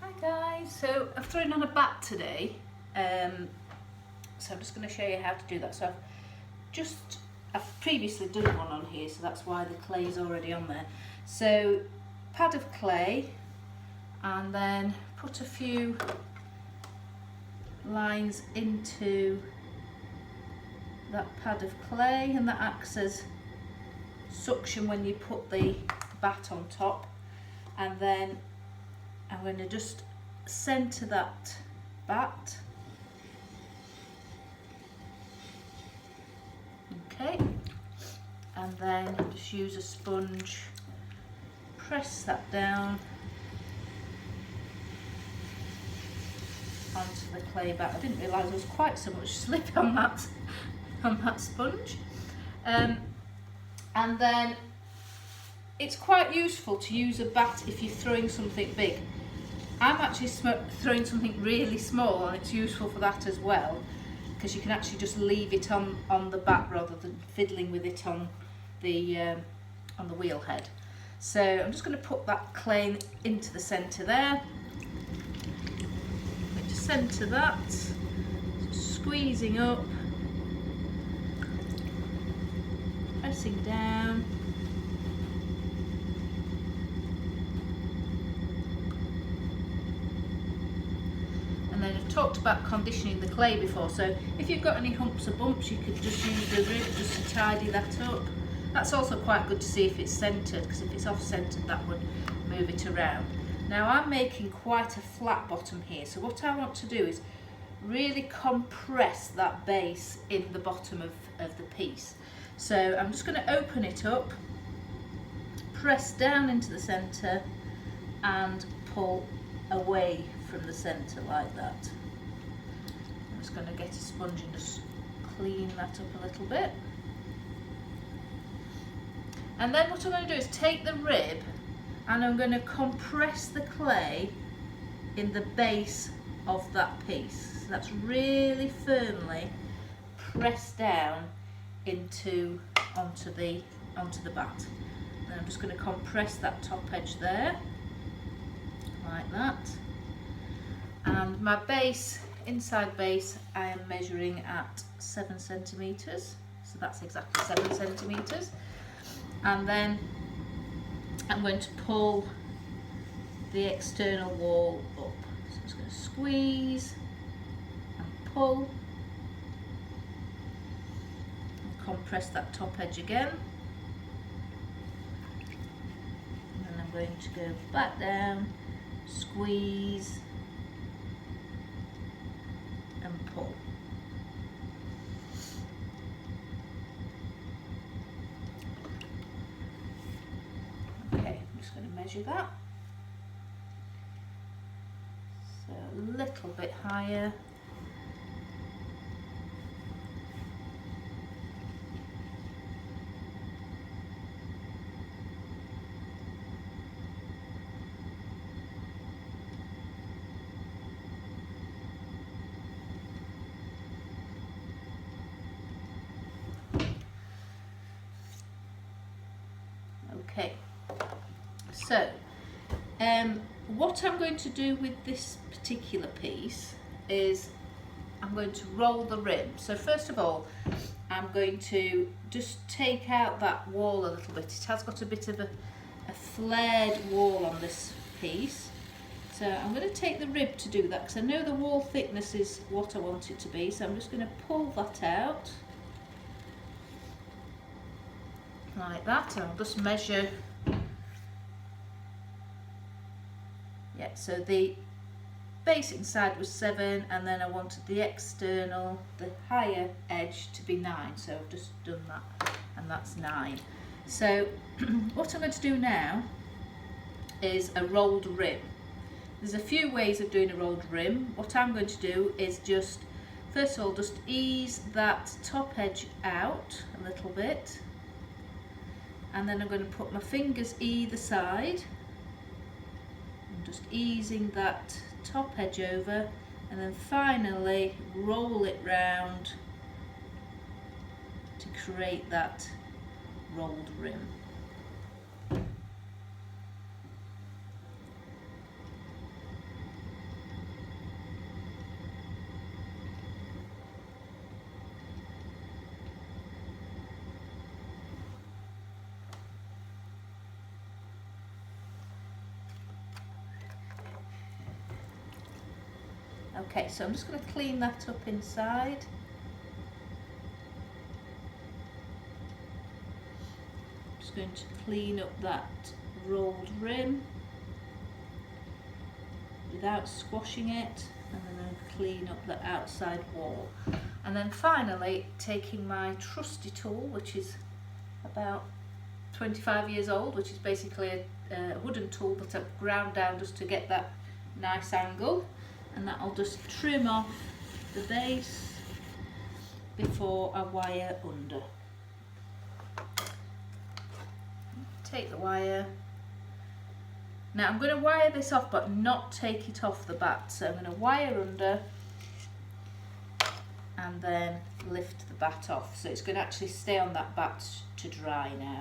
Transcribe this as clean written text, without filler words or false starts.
Hi guys, so I've thrown on a bat today, so I'm just going to show you how to do that. So I've previously done one on here, so that's why the clay's already on there. So pad of clay, and then put a few lines into that pad of clay, and that acts as suction when you put the bat on top. And then I'm going to just centre that bat. Okay, and then just use a sponge, press that down onto the clay bat. I didn't realise there was quite so much slip on that sponge. And then it's quite useful to use a bat if you're throwing something big. I'm actually throwing something really small, and it's useful for that as well, because you can actually just leave it on the bat rather than fiddling with it on the wheel head. So I'm just going to put that clay into the centre there. I'm going to centre that, squeezing up, pressing down. And then I've talked about conditioning the clay before, so if you've got any humps or bumps, you could just use the rib just to tidy that up. That's also quite good to see if it's centred, because if it's off-centred that would move it around. Now I'm making quite a flat bottom here, so what I want to do is really compress that base in the bottom of the piece. So I'm just going to open it up, press down into the centre and pull away from the centre like that. I'm just going to get a sponge and just clean that up a little bit. And then what I'm going to do is take the rib and I'm going to compress the clay in the base of that piece. So that's really firmly pressed down onto the bat. And I'm just going to compress that top edge there, like that. And my base, inside base, I am measuring at 7 centimetres, so that's exactly 7 centimetres. And then I'm going to pull the external wall up. So I'm just going to squeeze and pull and compress that top edge again. And then I'm going to go back down, squeeze and pull. Okay, I'm just going to measure that. So a little bit higher. Okay, so what I'm going to do with this particular piece is I'm going to roll the rim. So first of all, I'm going to just take out that wall a little bit. It has got a bit of a flared wall on this piece. So I'm going to take the rib to do that, because I know the wall thickness is what I want it to be. So I'm just going to pull that out like that, and I'll just measure. Yeah, so the base inside was 7, and then I wanted the external, the higher edge, to be 9. So I've just done that, and that's 9. So what I'm going to do now is a rolled rim. There's a few ways of doing a rolled rim. What I'm going to do is just, first of all, just ease that top edge out a little bit. And then I'm going to put my fingers either side and just easing that top edge over, and then finally roll it round to create that rolled rim. Okay, so I'm just going to clean that up inside. Just going to clean up that rolled rim without squashing it, and then I'm going to clean up the outside wall. And then finally, taking my trusty tool, which is about 25 years old, which is basically a wooden tool that I've ground down just to get that nice angle, and that'll just trim off the base before I wire under. Take the wire. Now I'm going to wire this off but not take it off the bat, so I'm going to wire under and then lift the bat off, so it's going to actually stay on that bat to dry now.